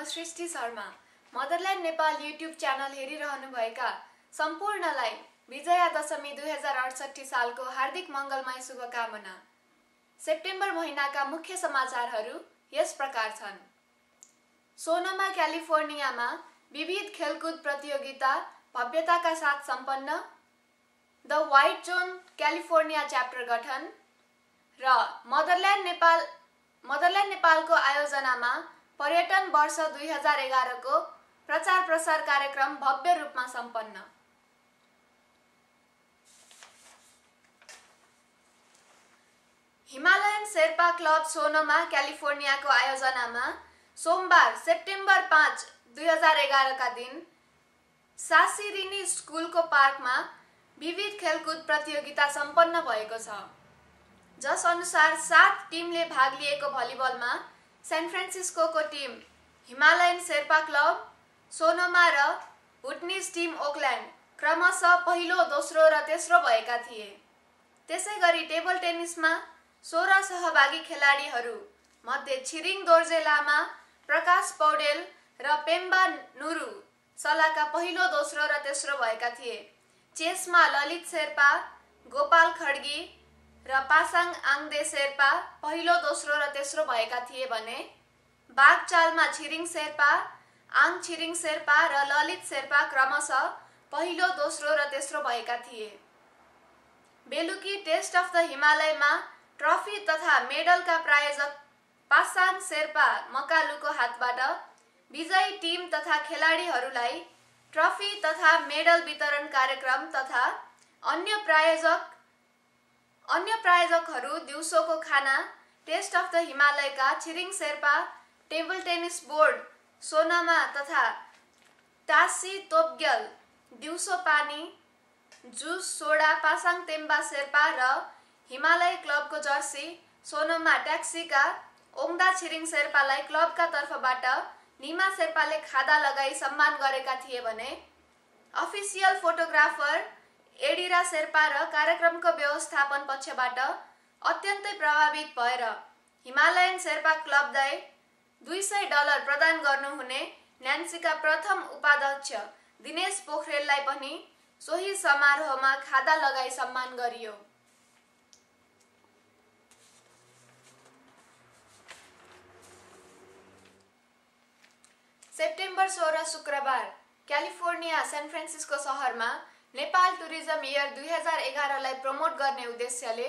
सृष्टि Sharma. Motherland Nepal YouTube channel हेरिरहनुभएका सम्पूर्णलाई विजयादशमी 2068 सालको हार्दिक मङ्गलमय शुभकामना। सेप्टेम्बर महिनाका मुख्य समाचारहरू यस प्रकार छन्। सोनोमा क्यालिफोर्नियामा विविध खेलकुद प्रतियोगिता भव्यताका साथ सम्पन्न। The white John California chapter गठन र मदरल्यान्ड नेपालको आयोजनामा पर्यटन वर्ष 2011 को प्रचार प्रसार कार्यक्रम भव्य रूपमा सम्पन्न। हिमालयन शेर्पा क्लब सोनोमा क्यालिफोर्नियाको आयोजनामा सोमबार सेप्टेम्बर 5, 2011 का दिन सासिरिनी स्कुलको पार्कमा विविध खेलकुद प्रतियोगिता सम्पन्न भएको छ, जस अनुसार 7 टिमले भाग लिएको भलिबलमा सान फ्रान्सिस्कोको team Himalayan Sherpa club Sonoma र हुटनिज टिम ओकल्यान्ड क्रमशः पहिलो, दोस्रो र तेस्रो भएका थिए। त्यसैगरी टेबल टेनिसमा 16 सहभागी खेलाडीहरू मध्ये छिरिङ दोर्जे लामा, प्रकाश पौडेल र पेम्बा नुरु सलाका पहिलो, दोस्रो र तेस्रो भएका थिए। चेसमा ललित शेर्पा, गोपाल खड्गी र पासाङ आङदे शेर्पा पहिलो, दोस्रो र तेस्रो भएका थिए भने बागचालमा छिरिङ शेर्पा, आङ छिरिङ शेर्पा र ललित शेर्पा क्रमशः पहिलो, दोस्रो र तेस्रो भएका थिए। बेलुकी टेस्ट अफ द हिमालयमा ट्रफी तथा मेडलका प्रायोजक पासाङ शेर्पा मकालुको हातबाट विजयी टिम तथा खेलाडीहरूलाई ट्रफी तथा मेडल वितरण कार्यक्रम तथा अन्य प्रायोजकहरू दिउँसोको खाना टेस्ट अफ द हिमालयका Chhiring Sherpa table tennis board सोनामा तथा टासी तोपग्याल दिउँसो पानी, जुस, सोडा पासाङ तेम्बा शेर्पा र हिमालय क्लबको जर्सी सोनोमा ट्याक्सीका ओङदा छिरिङ शेर्पालाई क्लबका तर्फबाट निमा शेर्पाले खादा लगाई सम्मान गरेका थिए भने अफिसियल फोटोग्राफर एडिरा शेर्पा र कार्यक्रमको व्यवस्थापन पक्षबाट अत्यन्तै प्रभावित भएर हिमालयन शेर्पा क्लबलाई $200 प्रदान गर्नुहुने न्यान्सीका प्रथम उपाध्यक्ष दिनेश पोखरेललाई पनि सोही समारोहमा खादा लगाई सम्मान गरियो। सेप्टेम्बर 16 शुक्रबार क्यालिफोर्निया सान फ्रान्सिस्को शहरमा नेपाल टुरिज्म इयर 2011 लाई प्रमोट गर्ने उद्देश्यले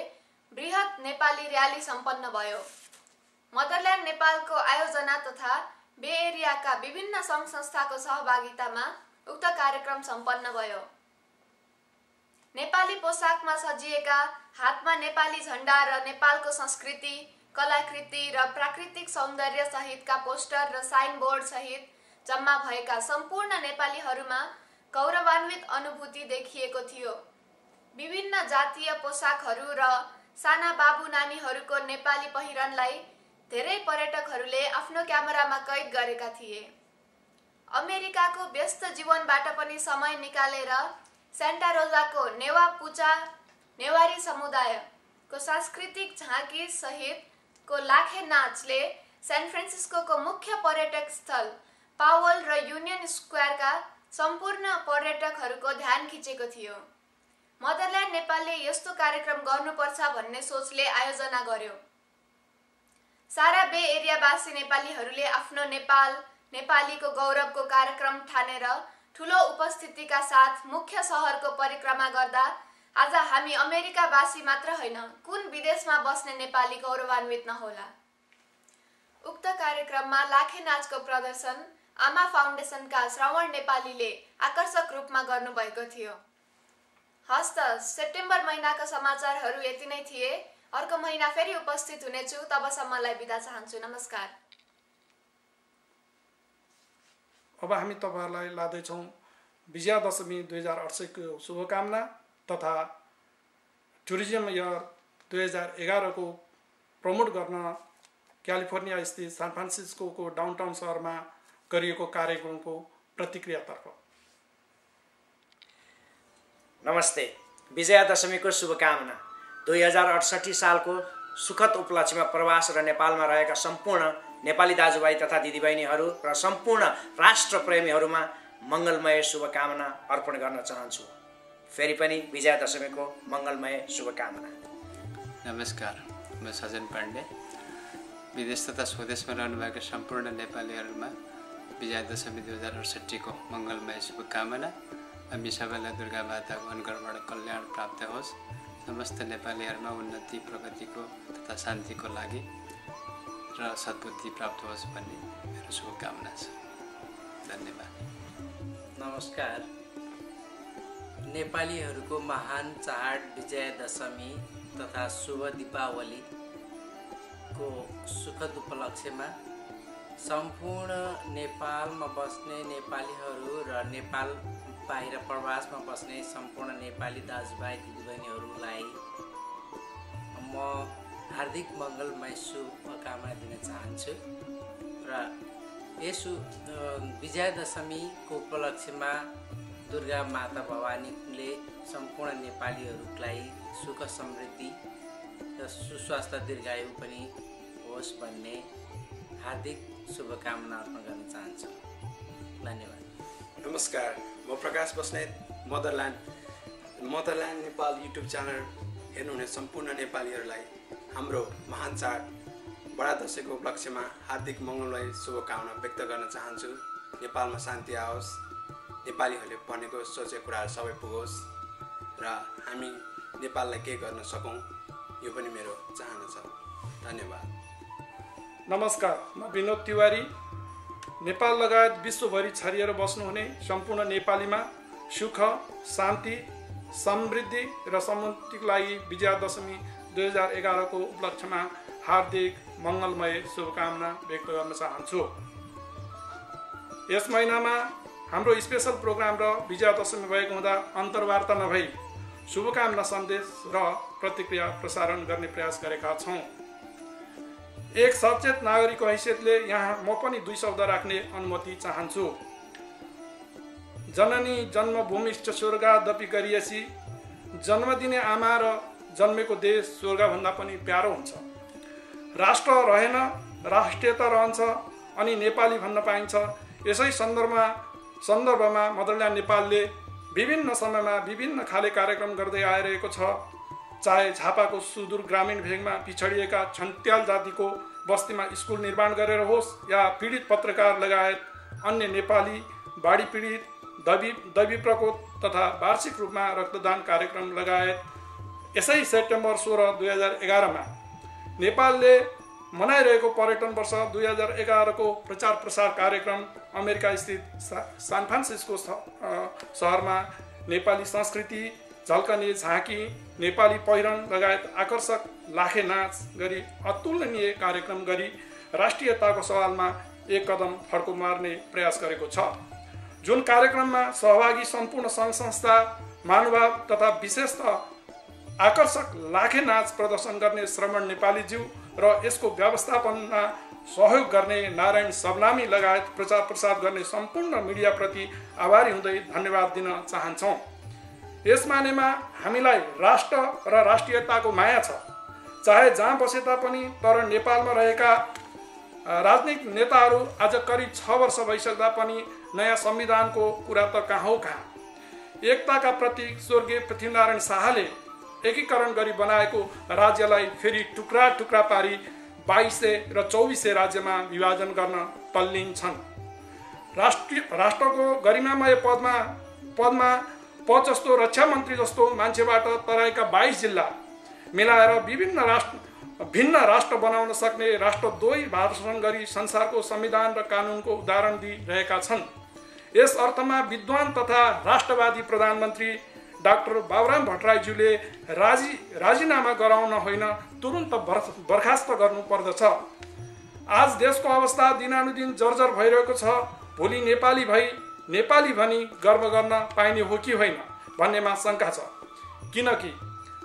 बृहत नेपाली र्याली सम्पन्न भयो। मदरल्यान्ड नेपालको आयोजना तथा बे एरियाका विभिन्न सङ्घ संस्थाको सहभागितामा उक्त कार्यक्रम सम्पन्न भयो। नेपाली पोसाकमा सजिएका, हातमा नेपाली झण्डा र नेपालको संस्कृति, कलाकृति र प्राकृतिक सौन्दर्य सहितका पोस्टर र साइन बोर्ड सहित जम्मा भएका सम्पूर्ण नेपालीहरूमा गौरवान्वित अनुभूति देखिएको थियो। विभिन्न जातीय पोसाकहरू र साना बाबु नानीहरूको नेपाली पहिरनलाई धेरै पर्यटकहरूले आफ्नो क्यामेरामा कैद गरेका थिए। अमेरिकाको व्यस्त जीवनबाट पनि समय निकालेर सेन्टा रोजाको नेवारी समुदायको सांस्कृतिक झाँकी सहितको लाखे नाचले सान फ्रान्सिस्कोको मुख्य पर्यटक स्थल पावल र युनियन स्क्वायरका सम्पूर्ण पर्यटकहरूको ध्यान खिचेको थियो। मदरल्यान्ड नेपालले यस्तो कार्यक्रम गर्नुपर्छ भन्ने सोचले आयोजना गर्यो। सारा बे एरियावासी नेपालीहरूले आफ्नो नेपालीको गौरवको कार्यक्रम ठानेर ठुलो उपस्थितिका साथ मुख्य शहरको परिक्रमा गर्दा आज हामी अमेरिकावासी मात्र होइन, कुन विदेशमा बस्ने नेपाली गौरवान्वित नहोला। उक्त कार्यक्रममा लाखे नाचको प्रदर्शन आमा फाउन्डेसनका श्रवण नेपालीले आकर्षक रूपमा गर्नुभएको थियो। हस्त सेप्टेम्बर महिनाका समाचारहरू यति नै थिए। अर्को महिना फेरि उपस्थित हुनेछु। तबसम्मलाई बिदा चाहन्छु। नमस्कार। अब हामी तपाईहरुलाई लादैछौँ विजयादशमी 2068 को शुभकामना तथा टुरिज्म इयर 2011 को प्रमोट गर्न क्यालिफोर्निया स्थित सान फ्रान्सिस्को डाउनटाउन शहरमा गरिएको कार्यक्रमको प्रतिक्रियातर्फ। नमस्ते। विजयादशमीको शुभकामना। 2068 सालको सुखद उपलक्ष्यमा प्रवास र नेपालमा रहेका सम्पूर्ण नेपाली दाजुभाइ तथा दिदीबहिनीहरू र सम्पूर्ण राष्ट्रप्रेमीहरूमा मङ्गलमय शुभकामना अर्पण गर्न चाहन्छु। फेरि पनि विजयादशमीको मङ्गलमय शुभकामना। नमस्कार, म सजन पाण्डे। विदेश तथा स्वदेशमा रहनुभएका सम्पूर्ण नेपालीहरूमा विजयादशमी 2068 को मङ्गलमय शुभकामना। हामी सबैलाई दुर्गा माताको अनुग्रहबाट कल्याण प्राप्त होस्। समस्त नेपालीहरूमा उन्नति प्रगतिको तथा शान्तिको लागि र सद्बुद्धि प्राप्त होस् भन्ने मेरो शुभकामना छ। धन्यवाद। नमस्कार। नेपालीहरूको महान चाड विजयादशमी तथा शुभ दीपावलीको सुखद उपलक्ष्यमा सम्पूर्ण नेपालमा बस्ने नेपालीहरू र नेपाल बाहिर प्रवासमा बस्ने सम्पूर्ण नेपाली दाजुभाइ दिदीबहिनीहरूलाई म हार्दिक मङ्गलमय शुभकामना दिन चाहन्छु। र यस विजयादशमीको उपलक्ष्यमा दुर्गा माता भवानीले सम्पूर्ण नेपालीहरूलाई सुख समृद्धि र सुस्वास्थ्य दीर्घायु पनि होस् भन्ने हार्दिक शुभकामना अर्पण गर्न चाहन्छु। धन्यवाद। नमस्कार, म Prakash Basnet. Motherland Nepal YouTube channel हेर्नुहुने सम्पूर्ण नेपालीहरूलाई हाम्रो महान चाड बडा दशैँको उपलक्ष्यमा हार्दिक मङ्गलमय शुभकामना व्यक्त गर्न चाहन्छु। नेपालमा शान्ति आओस्, नेपालीहरूले भनेको सोचेको कुराहरू सबै पुगोस् र हामी नेपाललाई केही गर्न सकौँ, यो पनि मेरो चाहना छ। धन्यवाद। नमस्कार, म विनोद तिवारी। नेपाल लगायत विश्वभरि छरिएर बस्नुहुने सम्पूर्ण नेपालीमा सुख, शान्ति, समृद्धि र समुन्नतिको लागि विजयादशमी 2011 को उपलक्ष्यमा हार्दिक मङ्गलमय शुभकामना व्यक्त गर्न चाहन्छु। यस महिनामा हाम्रो स्पेशल प्रोग्राम र विजयादशमी भएको हुँदा अन्तर्वार्ता नभई शुभकामना सन्देश र प्रतिक्रिया प्रसारण गर्ने प्रयास गरेका छौँ। एक सचेत नागरिकको हैसियतले यहाँ म पनि 2 शब्द राख्ने अनुमति चाहन्छु। जननी जन्मभूमिश्च स्वर्गादपि गरिएसी। जन्म दिने आमा र जन्मेको देश स्वर्गभन्दा पनि प्यारो हुन्छ। राष्ट्र रहेन, राष्ट्रियता रहन्छ अनि नेपाली भन्न पाइन्छ। यसै सन्दर्भमा मदरल्यान्ड नेपालले विभिन्न समयमा विभिन्न खाले कार्यक्रम गर्दै आइरहेको छ। चाहे झापाको सुदूर ग्रामीण भेगमा पिछडिएका छन्त्याल जातिको बस्तीमा स्कुल निर्माण गरेर होस् या पीडित पत्रकार लगायत अन्य नेपाली बाढी पीडित, दैवी प्रकोप तथा वार्षिक रूपमा रक्तदान कार्यक्रम लगायत यसै सेप्टेम्बर 16, 2011 मा नेपालले मनाइरहेको पर्यटन वर्ष 2011 को प्रचार प्रसार कार्यक्रम अमेरिका स्थित सान फ्रान्सिस्को सहरमा नेपाली संस्कृति, झल्कने झाँकी, नेपाली पहिरन लगायत आकर्षक लाखे नाच गरी अतुलनीय कार्यक्रम गरी राष्ट्रियताको सवालमा एक कदम फड्को मार्ने प्रयास गरेको छ। जुन कार्यक्रममा सहभागी सम्पूर्ण सङ्घ संस्था, महानुभाव तथा विशेषतः आकर्षक लाखे नाच प्रदर्शन गर्ने श्रमण नेपालीज्यू र यसको व्यवस्थापनमा सहयोग गर्ने नारायण सबनामी लगायत प्रचार प्रसार गर्ने सम्पूर्ण मिडियाप्रति आभारी हुँदै धन्यवाद दिन चाहन्छौँ। यस मानेमा हामीलाई राष्ट्र र राष्ट्रियताको माया छ। चाहे जहाँ बसे तापनि तर नेपालमा रहेका राजनीतिक नेताहरू आज करिब 6 वर्ष भइसक्दा पनि नयाँ संविधानको कुरा त कहाँ हो कहाँ। एकताका प्रतीक स्वर्गीय पृथ्वीनारायण शाहले एकीकरण गरी बनाएको राज्यलाई फेरि टुक्रा टुक्रा पारी 2200 र 2400 राज्यमा विभाजन गर्न तल्लीन छन्। राष्ट्रको गरिमामय पदमा पद जस्तो रक्षा मन्त्री जस्तो मान्छेबाट तराईका 22 जिल्ला मिलाएर भिन्न राष्ट्र बनाउन सक्ने राष्ट्रद्रोही भाषण गरी संसारको संविधान र कानुनको उदाहरण दिइरहेका छन्। यस अर्थमा विद्वान तथा राष्ट्रवादी प्रधानमन्त्री डाक्टर बाबुराम भट्टराईज्यूले राजीनामा गराउन होइन तुरुन्त बर्खास्त गर्नुपर्दछ। आज देशको अवस्था दिनानुदिन जर्जर भइरहेको छ। भोलि नेपाली भनी गर्व गर्न पाइने हो कि होइन भन्नेमा शङ्का छ। किनकि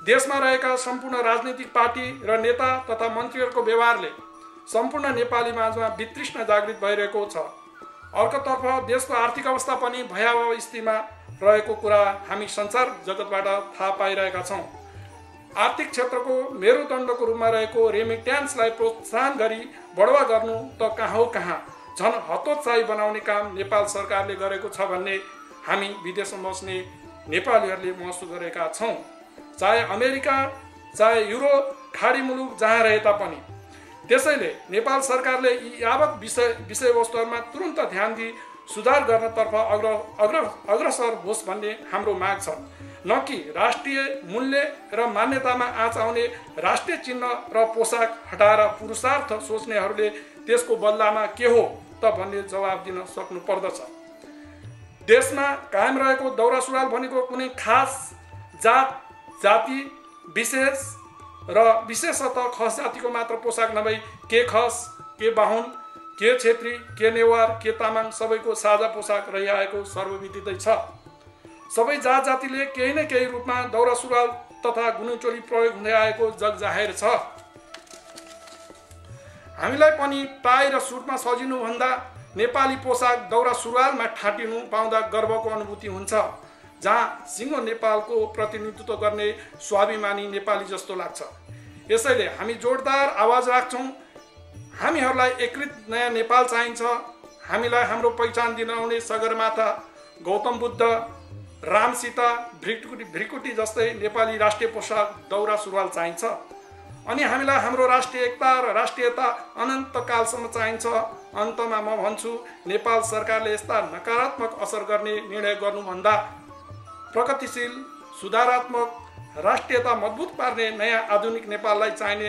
देशमा रहेका सम्पूर्ण राजनीतिक पार्टी र नेता तथा मन्त्रीहरूको व्यवहारले सम्पूर्ण नेपाली माझमा वितृष्णा जागृत भइरहेको छ। अर्कोतर्फ देशको आर्थिक अवस्था पनि भयावह स्थितिमा रहेको कुरा हामी संसार जगतबाट थाहा पाइरहेका छौँ। आर्थिक क्षेत्रको मेरुदण्डको रूपमा रहेको रेमिट्यान्सलाई प्रोत्साहन गरी बढावा गर्नु त कहाँ हो कहाँ झन् हतोत्साही बनाउने काम नेपाल सरकारले गरेको छ भन्ने हामी विदेशमा बस्ने नेपालीहरूले महसुस गरेका छौँ। चाहे अमेरिका चाहे युरोप खाडी मुलुक जहाँ रहे तापनि। त्यसैले नेपाल सरकारले यी यावत विषयवस्तुहरूमा तुरन्त ध्यान दिई सुधार गर्नतर्फ अग्रसर होस् भन्ने हाम्रो माग छ, न कि राष्ट्रिय मूल्य र मान्यतामा आँच आउने राष्ट्रिय चिन्ह र पोसाक हटाएर पुरुषार्थ सोच्नेहरूले त्यसको बदलामा के हो त भन्ने जवाब दिन सक्नु पर्दछ। देशमा कायम रहेको दौरा सुरुवाल भनेको कुनै खास जात जाति विशेष र विशेषतः खस जातिको मात्र पोसाक नभई के खस के बाहुन के छेत्री के नेवार के तामाङ सबैको साझा पोसाक रहिआएको सर्वविदितै छ। सबै जात जातिले केही न केही रूपमा दौरा सुरुवाल तथा गुन्युचोली प्रयोग हुँदै आएको जगजाहेर छ। हामीलाई पनि टाई र सुटमा सजिनुभन्दा नेपाली पोसाक दौरा सुरुवालमा ठाटिनु पाउँदा गर्वको अनुभूति हुन्छ, जहाँ सिङ्गो नेपालको प्रतिनिधित्व गर्ने स्वाभिमानी नेपाली जस्तो लाग्छ। यसैले हामी जोडदार आवाज राख्छौँ। हामीहरूलाई एकीकृत नयाँ नेपाल चाहिन्छ। हामीलाई हाम्रो पहिचान दिलाउने सगरमाथा, गौतम बुद्ध, राम सीता, भ्रिकुटी जस्तै नेपाली राष्ट्रिय पोसाक दौरा सुरुवाल चाहिन्छ। अनि हामीलाई हाम्रो राष्ट्रिय एकता र राष्ट्रियता अनन्तकालसम्म चाहिन्छ। अन्तमा म भन्छु, नेपाल सरकारले यस्ता नकारात्मक असर गर्ने निर्णय गर्नुभन्दा प्रगतिशील सुधारात्मक राष्ट्रियता मजबुत पार्ने नयाँ आधुनिक नेपाललाई चाहिने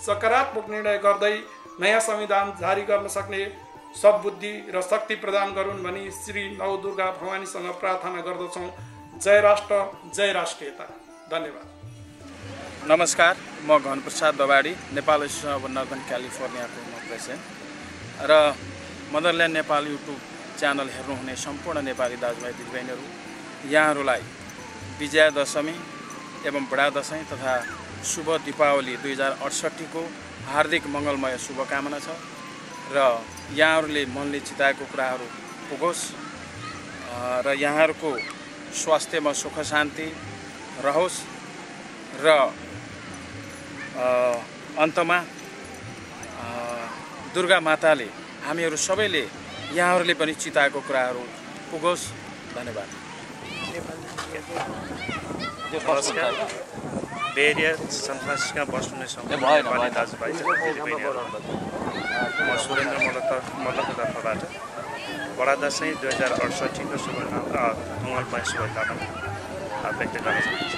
सकारात्मक निर्णय गर्दै नयाँ संविधान जारी गर्न सक्ने सद्बुद्धि र शक्ति प्रदान गरून् भनी श्री नवदुर्गा भवानीसँग प्रार्थना गर्दछौँ। जय राष्ट्र, जय राष्ट्रियता। धन्यवाद। नमस्कार, म घनप्रसाद दबाडी, नेपाल एसोसिएसन अफ नर्दर्न क्यालिफोर्नियाको म प्रेसिडेन्ट र मदरल्यान्ड नेपाल युट्युब च्यानल हेर्नुहुने सम्पूर्ण नेपाली दाजुभाइ दिदीबहिनीहरू, यहाँहरूलाई विजयादशमी एवं बडा दसैँ तथा शुभ दीपावली 2068 को हार्दिक मङ्गलमय शुभकामना छ र यहाँहरूले मनले चिताएको कुराहरू पुगोस् र यहाँहरूको स्वास्थ्यमा सुख शान्ति रहोस् र अन्तमा दुर्गा माताले हामीहरू सबैले यहाँहरूले पनि चिताएको कुराहरू पुगोस्। धन्यवाद। नमस्कार, बे एरिया सान फ्रान्सिस्कोमा बस्नुहुने नेपाली दाजुभाइ दिदीबहिनीहरू, म सुरेन्द्र मल्लको तर्फबाट बडा दसैँ 2068 को मङ्गलमय शुभकामना व्यक्त गर्न चाहन्छु।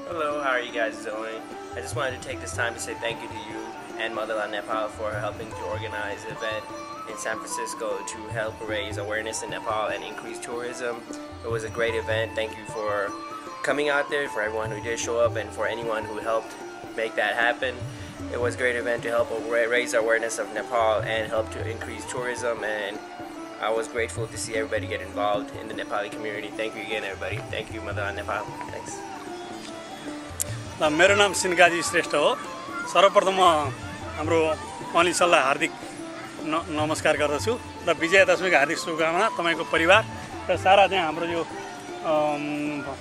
Hello, how are you guys doing? I just wanted to take this time to say thank you to you and Motherland Nepal for helping to organize an event in San Francisco to help raise awareness in Nepal and increase tourism. It was a great event. Thank you for coming out there, for everyone who did show up, and for anyone who helped make that happen. It was a great event to help raise awareness of Nepal and help to increase tourism, and I was grateful to see everybody get involved in the Nepali community. Thank you again, everybody. Thank you, Motherland Nepal. Thanks. मेरो नाम सिनकाजी श्रेष्ठ हो। सर्वप्रथम हाम्रो अनिसललाई हार्दिक नमस्कार गर्दछु र विजयादशमीको हार्दिक शुभकामना तपाईको परिवार र सारा चाहिँ हाम्रो यो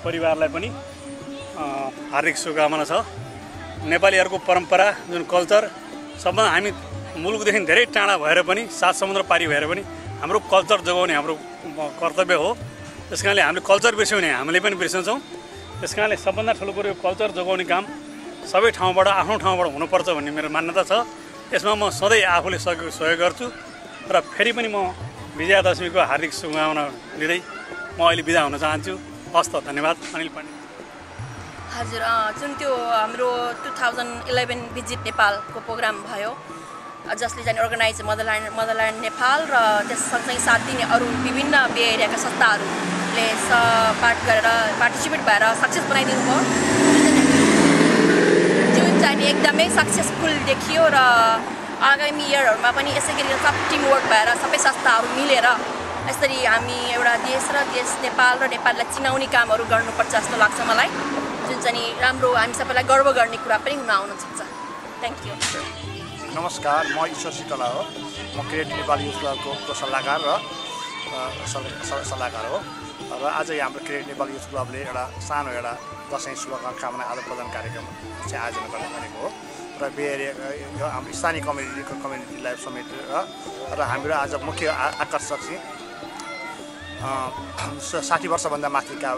परिवारलाई पनि हार्दिक शुभकामना छ। नेपालीहरूको परम्परा जुन कल्चर सबभन्दा हामी मुलुकदेखि धेरै टाढा भएर पनि सात समुद्र पारी भएर पनि हाम्रो कल्चर जोगाउने हाम्रो कर्तव्य हो। त्यसकारणले हामीले कल्चर बिर्स्यौँ भने हामीले पनि बिर्सन्छौँ। त्यसकारणले सबभन्दा ठुलो कुरो कल्चर जोगाउने काम सबै ठाउँबाट आफ्नो ठाउँबाट हुनुपर्छ भन्ने मेरो मान्यता छ। यसमा म सधैँ आफूले सकेको सहयोग गर्छु र फेरि पनि म विजयादशमीको हार्दिक शुभकामना दिँदै म अहिले बिदा हुन चाहन्छु। हस् त, धन्यवाद। अनिल पाण्डे। हजुर, जुन त्यो हाम्रो 2011 भिजिट नेपालको प्रोग्राम भयो, जसले चाहिँ अर्गनाइज मदरल्यान्ड नेपाल र त्यस सँगसँगै साथ दिने अरू विभिन्न बे एरियाका संस्थाहरूले पार्टिसिपेट भएर सक्सेस बनाइदिनु भयो, जुन चाहिँ एकदमै सक्सेसफुल देखियो र आगामी इयरहरूमा पनि यसै गरी सब टिमवर्क भएर सबै संस्थाहरू मिलेर यसरी हामी एउटा देश नेपाल र नेपाललाई चिनाउने कामहरू गर्नुपर्छ जस्तो लाग्छ मलाई, जुन चाहिँ राम्रो हामी सबैलाई गर्व गर्ने कुरा पनि हुन आउन सक्छ। Thank you. नमस्कार, म ईश्वर सितला हो। म क्रिएट नेपाली युथ क्लबको सल्लाहकार हो। र आज हाम्रो क्रिएट नेपाल युथ क्लबले एउटा सानो एउटा दसैँ शुभकामना आदान प्रदान कार्यक्रम चाहिँ आयोजना गरेको हो र बे एरिया हाम्रो स्थानीय कम्युनिटीलाई समेटेर र हाम्रो आज मुख्य आकर्षक चाहिँ 60 वर्षभन्दा माथिका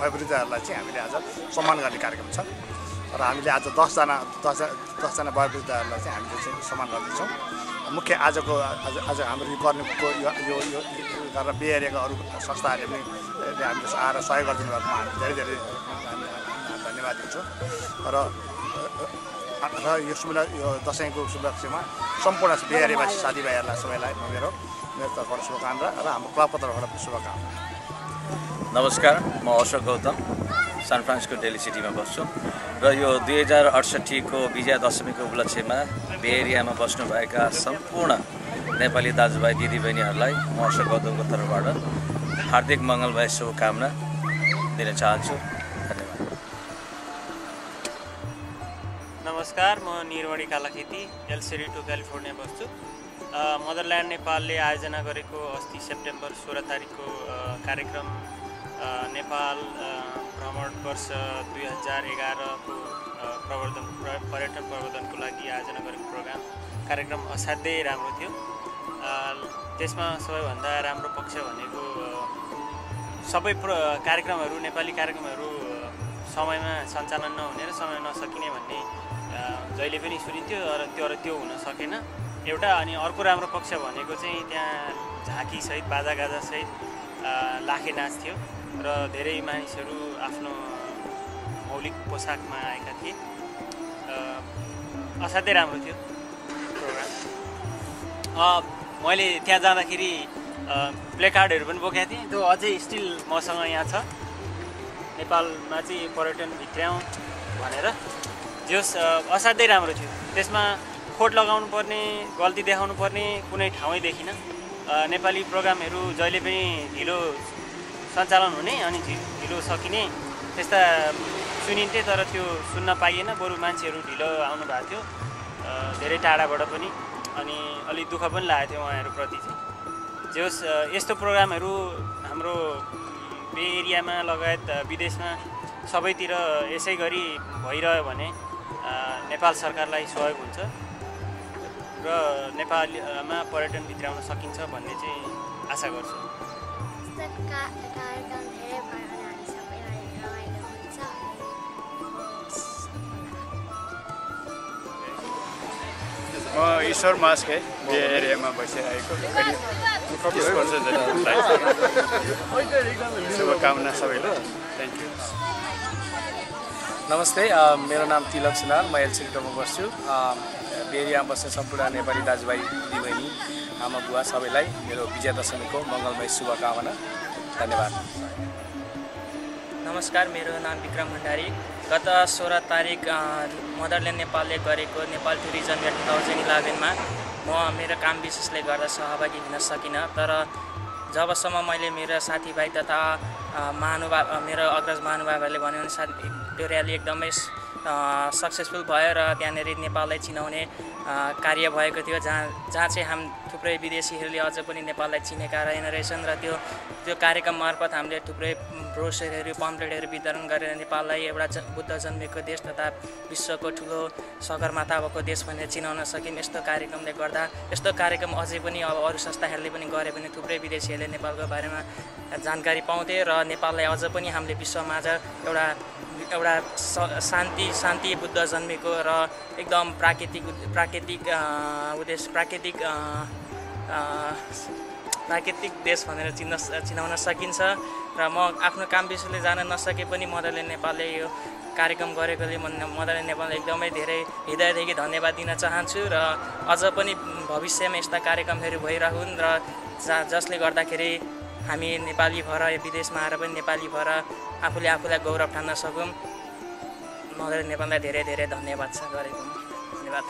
वयोवृद्धहरूलाई चाहिँ हामीले आज सम्मान गर्ने कार्यक्रम छ र हामीले आज 10 जना वयोवृद्धहरूलाई चाहिँ हामीले चाहिँ सम्मान गर्दैछौँ। मुख्य आज हाम्रो यो गर्नुको यो गरेर बे एरियाका अरू संस्थाहरूले पनि हामीले आएर सहयोग गरिदिनु भएकोमा हामी धेरै धेरै धन्यवाद दिन्छौँ र यो दसैँको उपलक्ष्यमा सम्पूर्ण बे एरियावासी साथीभाइहरूलाई सबैलाई मेरो तर्फबाट शुभकामना र हाम्रो क्लबको तर्फबाट शुभकामना। नमस्कार, म Ashok Gautam San Francisco daily सिटीमा बस्छु र यो 2068 को विजया दशमीको उपलक्ष्यमा बे एरियामा बस्नुभएका सम्पूर्ण नेपाली दाजुभाइ दिदीबहिनीहरूलाई म अशोक गौतमको तर्फबाट हार्दिक मङ्गलमय शुभकामना दिन चाहन्छु। धन्यवाद। नमस्कार, म निर्मणी कालाखेती एलसिडी 2 क्यालिफोर्निया बस्छु। मदरल्यान्ड नेपालले आयोजना गरेको अस्ति सेप्टेम्बर 16 तारिकको कार्यक्रम नेपाल भ्रमण वर्ष 2011 को पर्यटन प्रवर्धनको लागि आयोजना गरेको कार्यक्रम असाध्यै राम्रो थियो। त्यसमा सबैभन्दा राम्रो पक्ष भनेको सबै कार्यक्रमहरू नेपाली कार्यक्रमहरू समयमा सञ्चालन नहुने र समय नसकिने भन्ने जहिले पनि सुनिन्थ्यो र त्यो हुन सकेन एउटा। अनि अर्को राम्रो पक्ष भनेको चाहिँ त्यहाँ झाँकीसहित बाजागाजासहित लाखे नाच थियो र धेरै मानिसहरू आफ्नो मौलिक पोसाकमा आएका थिए। असाध्यै राम्रो थियो प्रोग्राम। मैले त्यहाँ जाँदाखेरि प्लेकार्डहरू पनि बोकेको थिएँ, त्यो अझै स्टिल मसँग यहाँ छ। नेपालमा चाहिँ पर्यटन भित्र्याउँ भनेर जस असाध्यै राम्रो थियो। त्यसमा खोट लगाउनु पर्ने, गल्ती देखाउनु पर्ने कुनै ठाउँै देखिनँ। नेपाली प्रोग्रामहरू जहिले पनि ढिलो सञ्चालन हुने अनि ढिलो सकिने त्यस्ता सुनिन्थे, तर त्यो सुन्न पाइएन। बरु मान्छेहरू ढिलो आउनु भएको थियो धेरै टाढाबाट पनि, अनि अलिक दुःख पनि लागेको थियो उहाँहरूप्रति चाहिँ। जे होस्, यस्तो प्रोग्रामहरू हाम्रो बे एरियामा लगायत विदेशमा सबैतिर यसै गरी भइरह्यो भने नेपाल सरकारलाई सहयोग हुन्छ र नेपालमा पर्यटन भित्राउन सकिन्छ भन्ने चाहिँ आशा गर्छु। म ईश्वर मास्के बे एरियामा बसिरहेको करिब 20 वर्ष जति शुभकामना सबैलाई। Thank you. नमस्ते, मेरो नाम तिलक सुनार, म एलसिडीमा बस्छु। बे एरियामा बस्ने सम्पूर्ण नेपाली दाजुभाइ दिदीबहिनी आमा बुवा सबैलाई मेरो विजया दशमीको मङ्गलमय शुभकामना। धन्यवाद। नमस्कार, मेरो नाम विक्रम भण्डारी। गत 16 तारिक मदरल्यान्ड नेपालले गरेको नेपाल टुरिज्म 2011मा म मेरो काम विशेषले गर्दा सहभागी हुन सकिनँ, तर जबसम्म मैले मेरो साथीभाइ तथा महानुभाव मेरो अग्रज महानुभावहरूले भनेअनुसार त्यो र्याली एकदमै सक्सेसफुल भयो र त्यहाँनिर नेपाललाई चिनाउने कार्य भएको थियो, जहाँ चाहिँ थुप्रै विदेशीहरूले अझ पनि नेपाललाई चिनेका रहेनन् र त्यो कार्यक्रम मार्फत हामीले थुप्रै ब्रोसरहरू पम्पलेटहरू वितरण गरेर नेपाललाई एउटा बुद्ध जन्मेको देश तथा विश्वको ठुलो सगरमाथा भएको देश भनेर चिनाउन सक्यौँ यस्तो कार्यक्रमले गर्दा। यस्तो कार्यक्रम अझै पनि अब अरू संस्थाहरूले पनि गरे भने थुप्रै विदेशीहरूले नेपालको बारेमा जानकारी पाउँथे र नेपाललाई अझ पनि हामीले विश्वमाझ एउटा शान्ति बुद्ध जन्मेको र एकदम प्राकृतिक देश भनेर चिनाउन सकिन्छ। र म आफ्नो काम विषयले जान नसके पनि मदरल्यान्ड नेपालले यो कार्यक्रम गरेकोले मदरल्यान्ड नेपालले एकदमै धेरै हृदयदेखि धन्यवाद दिन चाहन्छु र अझ पनि भविष्यमा यस्ता कार्यक्रमहरू भइरहन् र जसले गर्दाखेरि हामी नेपाली भएर विदेशमा आएर पनि नेपाली भएर आफूलाई गौरव ठान्न सकौँ। मदरल्यान्ड नेपाललाई धेरै धेरै धन्यवाद छ गरेको। धन्यवाद।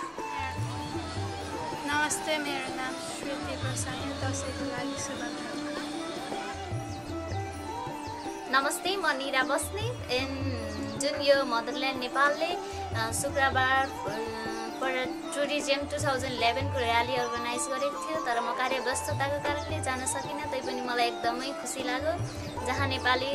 नमस्ते, मेरो नाम श्रुति प्रसाद। दसैँको लागि शुभकामना। नमस्ते, म निरा बस्ने। जुन यो मदरल्यान्ड नेपालले शुक्रबार टुरिज्म 2011 को र्याली अर्गनाइज गरेको थियो तर म कार्यव्यस्तताको कारणले जान सकिनँ तैपनि मलाई एकदमै खुसी लाग्यो जहाँ नेपाली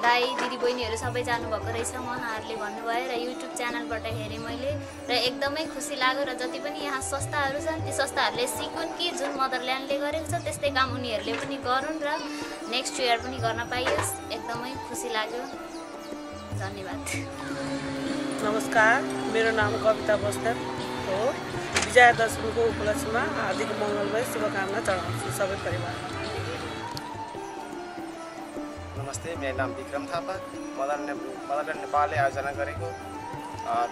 दाइ दिदीबहिनीहरू सबै जानुभएको रहेछ उहाँहरूले भन्नुभयो र युट्युब च्यानलबाट हेरेँ मैले र एकदमै खुसी लाग्यो र जति पनि यहाँ संस्थाहरू छन् ती संस्थाहरूले सिकुन् कि जुन मदरल्यान्डले गरेको छ त्यस्तै काम उनीहरूले पनि गरून् र नेक्स्ट इयर पनि गर्न पाइयोस् एकदमै खुसी लाग्यो धन्यवाद नमस्कार मेरो नाम कविता बस्नेत हो विजयादशमीको उपलक्ष्यमा हार्दिक मङ्गलमय शुभकामना चढाउँछु सबै परिवार नमस्ते मेरो नाम विक्रम थापा मदरल्यान्ड नेपालले आयोजना गरेको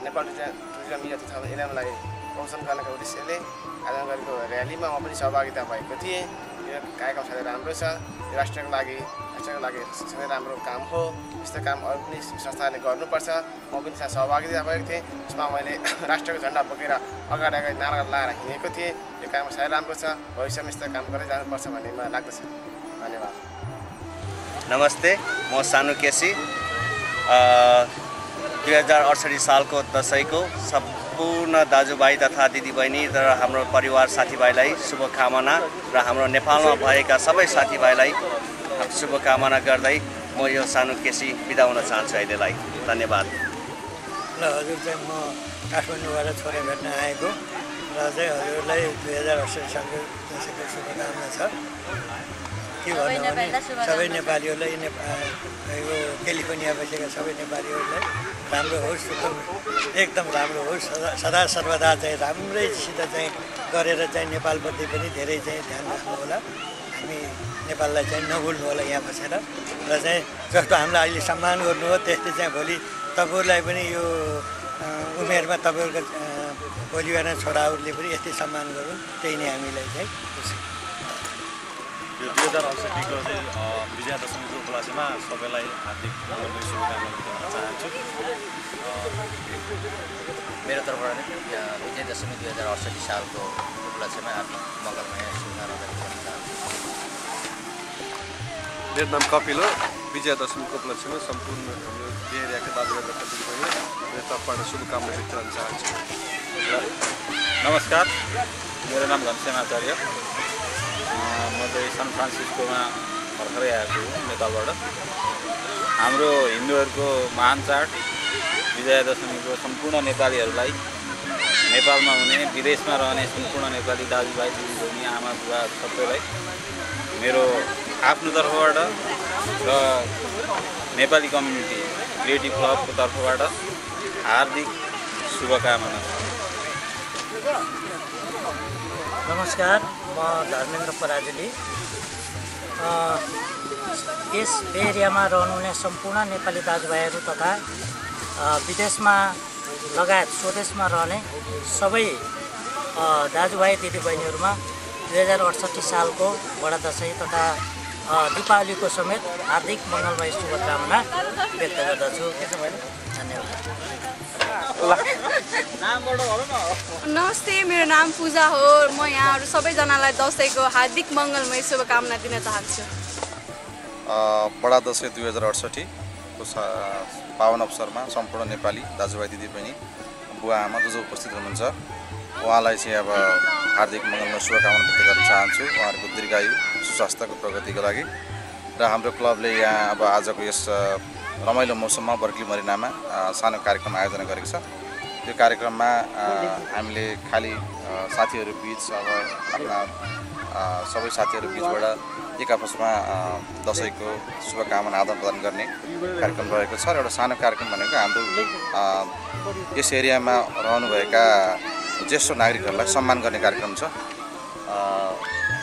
नेपाल टुरिज्म इयर 2011 लाई प्रोत्साहन गर्नको उद्देश्यले आयोजना गरेको र्यालीमा म पनि सहभागिता भएको थिएँ यो कार्यक्रम साह्रै राम्रो छ राष्ट्रको लागि साह्रै राम्रो काम हो यस्तो काम अरू पनि संस्थाले गर्नुपर्छ म पनि सहभागिता भएको थिएँ यसमा मैले राष्ट्रको झन्डा बोकेर अगाडि नारा लाएर हिँडेको थिएँ यो काम साह्रै राम्रो छ भविष्यमा यस्तो काम गर्दै जानुपर्छ भन्ने मलाई लाग्दछ धन्यवाद नमस्ते म सानु केसी 2068 सालको दशैंको सम्पूर्ण दाजुभाइ तथा दिदीबहिनी र हाम्रो परिवार साथीभाइलाई शुभकामना र हाम्रो नेपालमा भएका सबै साथीभाइलाई शुभकामना गर्दै म यो सानु केसी बिदा हुन चाहन्छु अहिलेलाई धन्यवाद ल हजुर चाहिँ म काठमाडौँबाट छोरा भेट्न आएको र चाहिँ हजुरलाई 2068 सालको दशैंको शुभकामना छ के भन्नु भने सबै नेपालीहरूलाई यो क्यालिफोर्निया बसेका सबै नेपालीहरूलाई राम्रो होस् एकदम राम्रो होस् सदा सर्वदा चाहिँ राम्रैसित चाहिँ गरेर चाहिँ नेपालप्रति पनि धेरै चाहिँ ध्यान राख्नु होला हामी नेपाललाई चाहिँ नभुल्नु होला यहाँ बसेर र चाहिँ जस्तो हामीलाई अहिले सम्मान गर्नु हो त्यस्तै चाहिँ भोलि तपाईँहरूलाई पनि यो उमेरमा तपाईँहरूको भोलिबाट छोराहरूले पनि यस्तै सम्मान गरून् त्यही नै हामीलाई चाहिँ खुसी यो 2068 को चाहिँ विजयादशमीको उपलक्ष्यमा सबैलाई हार्दिक मङ्गलमय शुभकामना दिन चाहन्छु मेरो तर्फबाट विजयादशमी 2068 सालको उपलक्ष्यमा हार्दिक मङ्गलमय शुभकामना दिन चाहन्छु मेरो नाम कपिल हो विजयादशमीको उपलक्ष्यमा सम्पूर्ण यो एरियाका दाजुभाइ दिदीबहिनी मेरो तर्फबाट शुभकामना व्यक्त गर्न चाहन्छु नमस्कार मेरो नाम घनश्याम आचार्य म चाहिँ सान फ्रान्सिस्कोमा भर्खरै आएको हो नेपालबाट हाम्रो हिन्दूहरूको महान चाड विजयादशमीको सम्पूर्ण नेपालीहरूलाई नेपालमा हुने विदेशमा रहने सम्पूर्ण नेपाली दाजुभाइ दिदीबहिनी आमा बुवा सबैलाई मेरो आफ्नो तर्फबाट र नेपाली कम्युनिटी क्रिएटिभ क्लबको तर्फबाट हार्दिक शुभकामना नमस्कार म धर्मेन्द्र पराजुली यस एरियामा रहनुहुने सम्पूर्ण नेपाली दाजुभाइहरू तथा विदेशमा लगायत स्वदेशमा रहने सबै दाजुभाइ दिदीबहिनीहरूमा 2068 सालको बडा दशैं तथा दीपावलीको समेत हार्दिक मङ्गलमय शुभकामना व्यक्त गर्दछु धन्यवाद नमस्ते मेरो नाम पूजा हो म यहाँहरू सबैजनालाई दसैँको हार्दिक मङ्गलमय शुभकामना दिन चाहन्छु बडा दशैं 2068 को पावन अवसरमा सम्पूर्ण नेपाली दाजुभाइ दिदीबहिनी बुवा आमा जो उपस्थित हुनुहुन्छ उहाँलाई चाहिँ अब हार्दिक मङ्गलमय शुभकामना व्यक्त गर्न चाहन्छु उहाँहरूको दीर्घायु सुस्वास्थ्यको प्रगतिको लागि र हाम्रो क्लबले यहाँ अब आजको यस रमाइलो मौसममा बर्कली मरिनामा सानो कार्यक्रम आयोजना गरेको छ त्यो कार्यक्रममा हामीले खालि साथीहरू बीच अब आफ्ना सबै साथीहरू बीचबाट एक आपसमा दसैँको शुभकामना आदान प्रदान गर्ने कार्यक्रम रहेको छ र एउटा सानो कार्यक्रम भनेको हाम्रो यस एरियामा रहनुभएका ज्येष्ठ नागरिकहरूलाई सम्मान गर्ने कार्यक्रम छ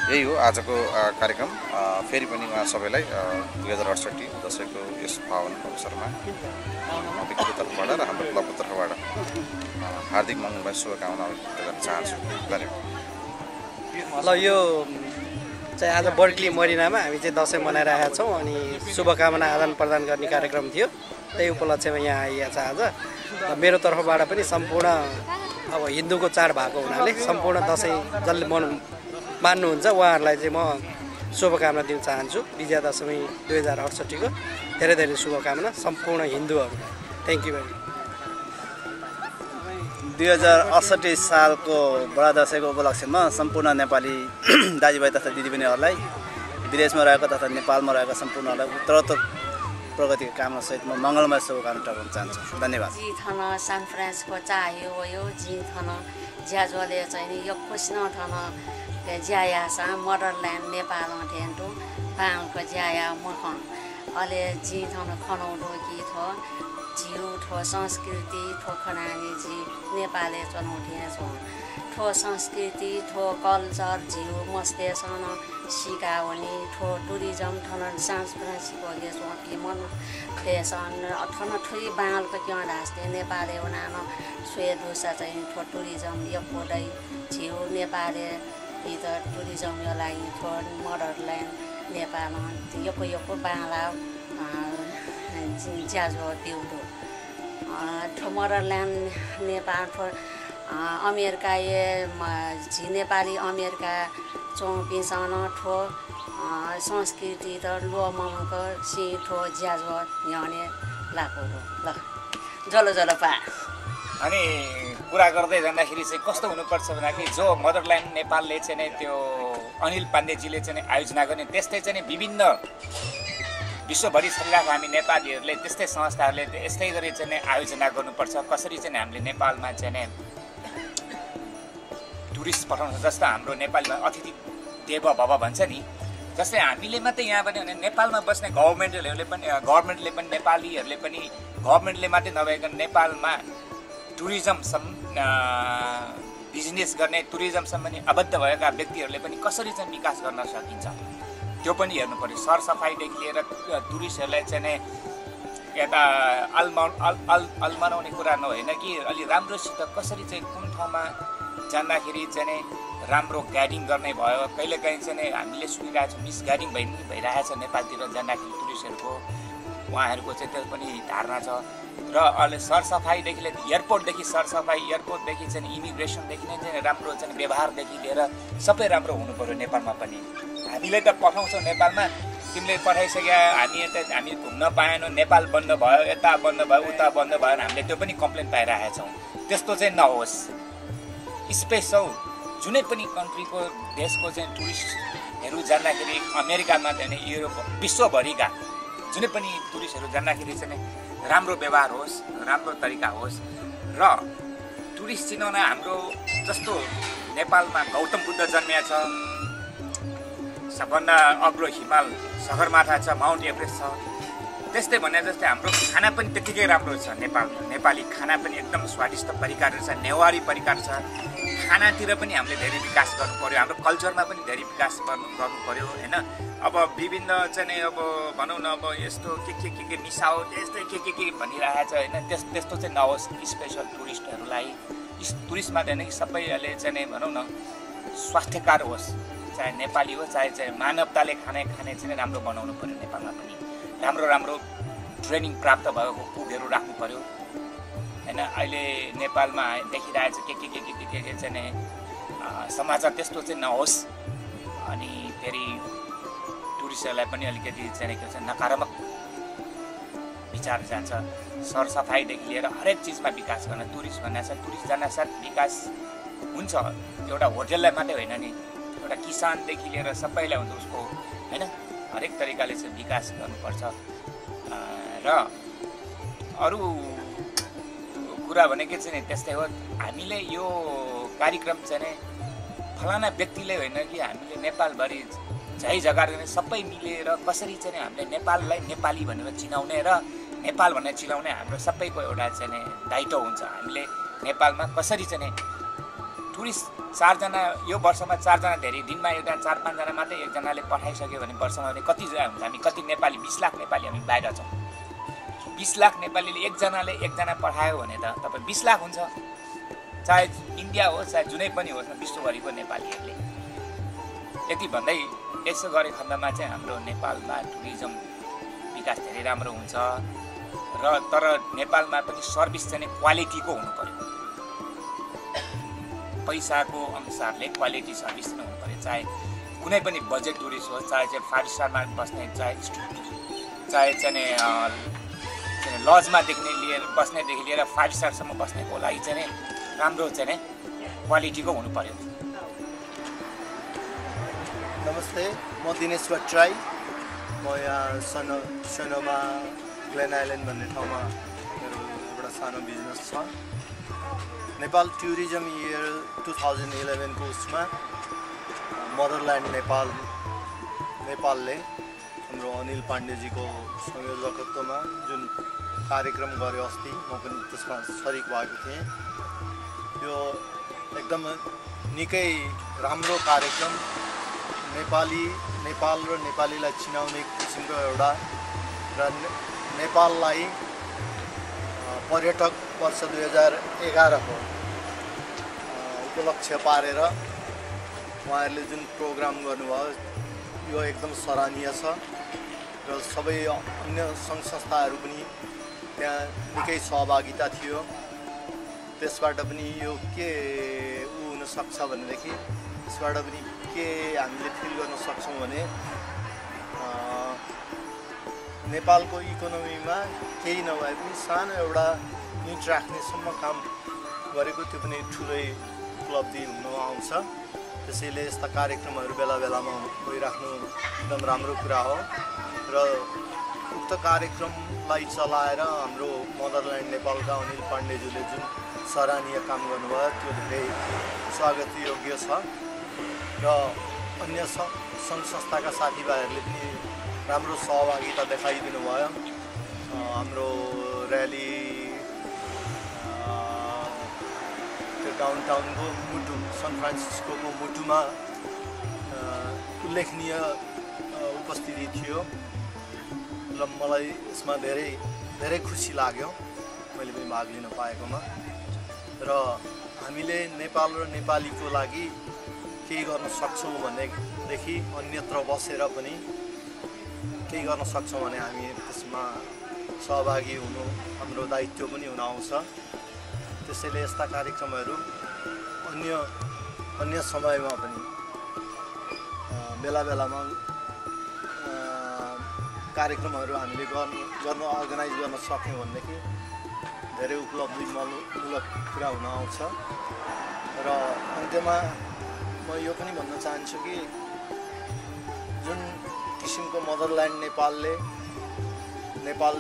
यही हो आजको कार्यक्रम फेरि पनि उहाँ सबैलाई 2068 दशैंको यस पावन अवसरमा व्यक्तिगत तर्फबाट र हाम्रो क्लबको तर्फबाट हार्दिक मङ्गलमय शुभकामना व्यक्त गर्न चाहन्छु धन्यवाद ल यो चाहिँ आज बर्कली मरिनामा हामी चाहिँ दसैँ मनाइरहेका छौँ अनि शुभकामना आदान प्रदान गर्ने कार्यक्रम थियो त्यही उपलक्ष्यमा यहाँ आइएको छ आज मेरो तर्फबाट पनि सम्पूर्ण अब हिन्दूको चाड भएको हुनाले सम्पूर्ण दसैँ जसले मान्नुहुन्छ उहाँहरूलाई चाहिँ म शुभकामना दिन चाहन्छु विजयादशमी 2068 को धेरै धेरै शुभकामना सम्पूर्ण हिन्दूहरू थ्याङ्क यू भेरी मच 2068 सालको बडा दसैँको उपलक्ष्यमा सम्पूर्ण नेपाली दाजुभाइ तथा दिदीबहिनीहरूलाई विदेशमा रहेको तथा नेपालमा रहेका सम्पूर्णलाई उत्तरोत्तर प्रगतिको कामनासहित म मङ्गलमय शुभकामना टर्काउन चाहन्छु। धन्यवाद। जी थन सान फ्रान्सको चाह्यो यो जी थन ज्याजोले चाहिँ यो खुस्न थन ज्याया सा मदरल्यान्ड नेपाल ठेन्टो बाङको ज्याया मखन अहिले जी थन खनाउडो कि थो जिउ ठो संस्कृति ठो खनानी जी नेपाली चलाउँथे छौँ ठो संस्कृति ठो कल्चर जिउ मस्तेसन सिकाउने ठो टुरिज्म ठन सान फ्रान्सिस्को छौँ कि मन फेसन ठन ठुरी बाङलको क्यों ढास्थे नेपाली उनानो स्वेद भूषा चाहिँ ठो टुरिज्म यो फोटै जिउ नेपाली भित्र टुरिज्म यो लागि ठो मदरल्यान्ड नेपालमा यो बाङ्ला ज्याजो पिउडो ठो मदरल्यान्ड नेपाल ठो अमेरिका ये झी नेपाली अमेरिका चौपिसन ठो संस्कृति त लो ममको सी ठो ज्याजो न्याउने लाको ल जलो जलो पा अनि कुरा गर्दै जाँदाखेरि चाहिँ कस्तो हुनुपर्छ भन्दाखेरि जो मदरल्यान्ड नेपालले चाहिँ नै त्यो अनिल पाण्डेजीले चाहिँ आयोजना गर्ने त्यस्तै चाहिँ विभिन्न विश्वभरि छरिरहेको हामी नेपालीहरूले त्यस्तै संस्थाहरूले यस्तै गरी चाहिँ आयोजना गर्नुपर्छ। कसरी चाहिँ हामीले नेपालमा चाहिँ टुरिस्ट पठाउनु जस्तो हाम्रो नेपालीमा अतिथि देव भव भन्छ नि जस्तै हामीले मात्रै यहाँ पनि भने नेपालमा बस्ने गभर्मेन्टले पनि नेपालीहरूले पनि गभर्मेन्टले मात्रै नभइकन नेपालमा टुरिज्मसम्म बिजनेस गर्ने टुरिज्मसम्म पनि आबद्ध भएका व्यक्तिहरूले पनि कसरी चाहिँ विकास गर्न सकिन्छ त्यो पनि हेर्नु पर्यो। सरसफाइदेखि लिएर टुरिस्टहरूलाई चाहिँ यता अल्मनाउने कुरा नहोइन कि अलि राम्रोसित कसरी चाहिँ कुन ठाउँमा जाँदाखेरि चाहिँ राम्रो गाइडिङ गर्ने भयो। कहिलेकाहीँ चाहिँ हामीले सुनिरहेको छौँ मिस गाइडिङ भइरहेछ नेपालतिर जाँदाखेरि टुरिस्टहरूको उहाँहरूको चाहिँ त्यो पनि धारणा छ र अहिले सरसफाइदेखि लिएर एयरपोर्टदेखि सरसफाइ एयरपोर्टदेखि चाहिँ इमिग्रेसनदेखि नै चाहिँ राम्रो चाहिँ व्यवहारदेखि लिएर सबै राम्रो हुनु पर्यो नेपालमा पनि। हामीले त पठाउँछौँ नेपालमा तिमीले पठाइसक्यो हामी घुम्न पाएनौँ नेपाल बन्द भयो यता बन्द भयो उता बन्द भयो हामीले त्यो पनि कम्प्लेन पाइरहेका छौँ। त्यस्तो चाहिँ नहोस्। स्पेसल जुनै पनि कन्ट्रीको देशको चाहिँ टुरिस्टहरू जाँदाखेरि अमेरिकामा चाहिँ युरोप विश्वभरिका जुनै पनि टुरिस्टहरू जाँदाखेरि चाहिँ राम्रो व्यवहार होस् राम्रो तरिका होस् र टुरिस्ट चिनाउन हाम्रो जस्तो नेपालमा गौतम बुद्ध जन्मिया छ सबभन्दा अग्लो हिमाल सगरमाथा छ माउन्ट एभरेस्ट छ त्यस्तै भने जस्तै हाम्रो खाना पनि त्यतिकै राम्रो छ। नेपालमा नेपाली खाना पनि एकदम स्वादिष्ट परिकार छ नेवारी परिकार छ। खानातिर पनि हामीले धेरै विकास गर्नु पर्यो हाम्रो कल्चरमा पनि धेरै विकास गर्नु पर्यो होइन। अब विभिन्न चाहिँ अब भनौँ न अब यस्तो के मिसाओ त्यस्तै के भनिरहेको छ होइन त्यस्तो चाहिँ नहोस्। स्पेसल टुरिस्टहरूलाई टुरिस्ट मात्रै होइन कि सबैले चाहिँ भनौँ न स्वास्थ्यकर होस् चाहे नेपाली होस् चाहे मानवताले खाने चाहिँ राम्रो बनाउनु पर्यो। नेपालमा पनि राम्रो ट्रेनिङ प्राप्त भएको कुकहरू राख्नु पर्यो होइन। अहिले नेपालमा देखिरहेको छ के चाहिँ समाचार त्यस्तो चाहिँ नहोस् अनि फेरि टुरिस्टहरूलाई पनि अलिकति चाहिँ के भन्छ नकारात्मक विचार जान्छ। सरसफाइदेखि लिएर हरेक चिजमा विकास गर्न टुरिस्ट टुरिस्ट जानासाथ विकास हुन्छ। एउटा होटललाई मात्रै होइन नि एउटा किसानदेखि लिएर सबैलाई हुन्छ उसको होइन हरेक तरिकाले चाहिँ विकास गर्नुपर्छ। र अरू कुरा भनेको चाहिँ त्यस्तै हो। हामीले यो कार्यक्रम चाहिँ फलाना व्यक्तिले होइन कि हामीले नेपालभरि झै जग्गा सबै मिलेर कसरी चाहिँ हामीले नेपाललाई नेपाली भनेर चिनाउने र नेपाल भनेर चिनाउने हाम्रो सबैको एउटा चाहिँ दायित्व हुन्छ। हामीले नेपालमा कसरी चाहिँ टुरिस्ट 4 जना यो वर्षमा 4 जना धेरै दिनमा एउटा 4-5 जना मात्रै एकजनाले पठाइसक्यो भने वर्षमा कति हुन्छ हामी कति नेपाली 20 लाख नेपाली हामी बाहिर छौँ। 20 लाख नेपालीले एकजना पठायो भने त तपाईँ 20 लाख हुन्छ। चाहे इन्डिया होस् चाहे जुनै पनि होस् न विश्वभरिको नेपालीहरूले। यति भन्दै यसो गरे खण्डमा चाहिँ हाम्रो नेपालमा टुरिज्म विकास धेरै राम्रो हुन्छ र तर नेपालमा पनि सर्भिस चाहिँ क्वालिटीको हुनु पर्यो। पैसाको अनुसारले क्वालिटी सर्भिस नै हुनु पर्यो। चाहे कुनै पनि बजेट टुरिस्ट होस् चाहे चाहिँ 5 स्टारमा बस्ने चाहे चाहिँ लजमा बस्नेदेखि लिएर 5 स्टारसम्म बस्नेको लागि चाहिँ राम्रो चाहिँ नै क्वालिटीको हुनु पर्यो। नमस्ते, म दिनेश भट्टराई। म यहाँ सनोमा ग्लेन आइल्यान्ड भन्ने ठाउँमा मेरो एउटा सानो बिजनेस छ। नेपाल टुरिज्म इयर 2011 को उसमा मदरल्यान्ड नेपालले हाम्रो अनिल पाण्डेजीको संयोजकत्वमा जुन कार्यक्रम गर्यो अस्ति, म पनि त्यसमा सरिक भएको थिएँ। यो एकदम निकै राम्रो कार्यक्रम, नेपाल र नेपालीलाई चिनाउने किसिमको एउटा र नेपाललाई पर्यटक वर्ष 2011 को उपलक्ष्य पारेर उहाँहरूले जुन प्रोग्राम गर्नुभयो यो एकदम सराहनीय छ र सबै अन्य सङ्घ संस्थाहरू पनि त्यहाँ निकै सहभागिता थियो। त्यसबाट पनि यो के हुनसक्छ भनेदेखि त्यसबाट पनि के हामीले फिल गर्न सक्छौँ भने नेपालको इकोनोमीमा केही नभए पनि सानो एउटा नीट राख्नेसम्म काम गरेको त्यो पनि ठुलै उपलब्धि हुन आउँछ। त्यसैले यस्ता कार्यक्रमहरू बेला बेलामा भइराख्नु एकदम राम्रो कुरा हो र उक्त कार्यक्रमलाई चलाएर हाम्रो मदरल्यान्ड नेपालका अनिल पाण्डेज्यूले जुन सराहनीय काम गर्नुभयो त्यो धेरै स्वागत योग्य छ र अन्य सङ्घ संस्थाका साथीभाइहरूले पनि राम्रो सहभागिता देखाइदिनु भयो। हाम्रो र्याली त्यो डाउनटाउनको मुटु सन फ्रान्सिस्कोको मुटुमा उल्लेखनीय उपस्थिति थियो र मलाई यसमा धेरै खुसी लाग्यो मैले पनि भाग लिन पाएकोमा। र हामीले नेपाल र नेपालीको लागि केही गर्न सक्छौँ भनेदेखि अन्यत्र बसेर पनि केही गर्न सक्छौँ भने हामी त्यसमा सहभागी हुनु हाम्रो दायित्व पनि हुन आउँछ। त्यसैले यस्ता कार्यक्रमहरू अन्य समयमा पनि बेला बेलामा कार्यक्रमहरू हामीले गर्न अर्गनाइज गर्न सक्यौँ भनेदेखि धेरै उपलब्धिमूलक कुरा हुन आउँछ। र अन्त्यमा म यो पनि भन्न चाहन्छु कि जुन किसिमको मदरल्यान्ड नेपालले नेपाल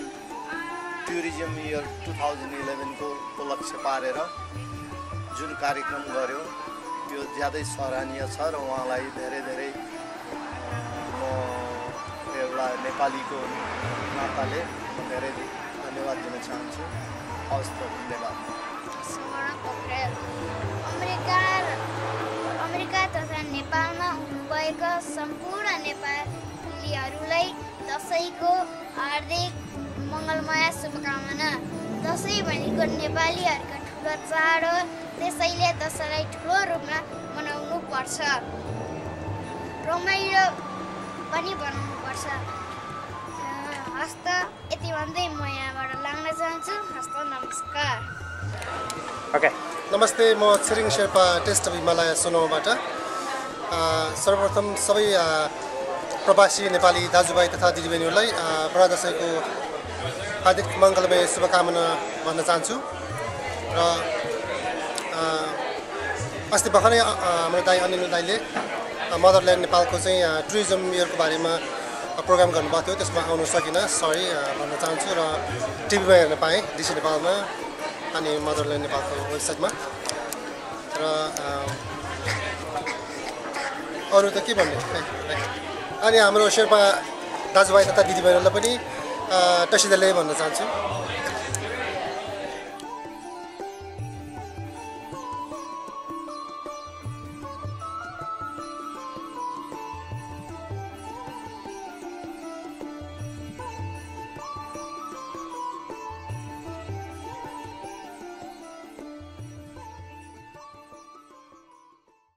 टुरिज्म इयर 2011 को उपलक्ष्य पारेर जुन कार्यक्रम गर्यो त्यो ज्यादै सराहनीय छ र उहाँलाई धेरै म एउटा नेपालीको नाताले धेरै धन्यवाद दिन चाहन्छु। हवस् त, धन्यवाद। अमेरिका तथा नेपालमा हुनुभएका सम्पूर्ण नेपालीहरूलाई दसैँको हार्दिक मङ्गलमय शुभकामना। दसैँ भनेको नेपालीहरूको ठुलो चाड हो, त्यसैले दसैँलाई ठुलो रूपमा मनाउनु पर्छ, रमाइलो पनि बनाउनुपर्छ। हस्त यति भन्दै म यहाँबाट लाग्न चाहन्छु। हस्त, नमस्कार। ओके, नमस्ते, म छिरिङ शेर्पा टेस्ट अफ हिमालय सोनोबाट। सर्वप्रथम सबै प्रवासी नेपाली दाजुभाइ तथा दिदीबहिनीहरूलाई बडा दसैँको हार्दिक मङ्गलमय शुभकामना भन्न चाहन्छु। र अस्ति भर्खरै हाम्रो दाइ अनिल दाइले मदरल्यान्ड नेपालको चाहिँ टुरिज्म इयरको बारेमा प्रोग्राम गर्नुभएको थियो, त्यसमा आउनु सकिनँ, सरी भन्न चाहन्छु। र टिभीमा हेर्न पाएँ डिसी नेपालमा अनि मदरल्यान्ड नेपालको वेबसाइटमा। र अरू त के भन्ने, अनि हाम्रो शेर्पा दाजुभाइ तथा दिदीबहिनीहरूलाई पनि टसिदेले भन्न चाहन्छु।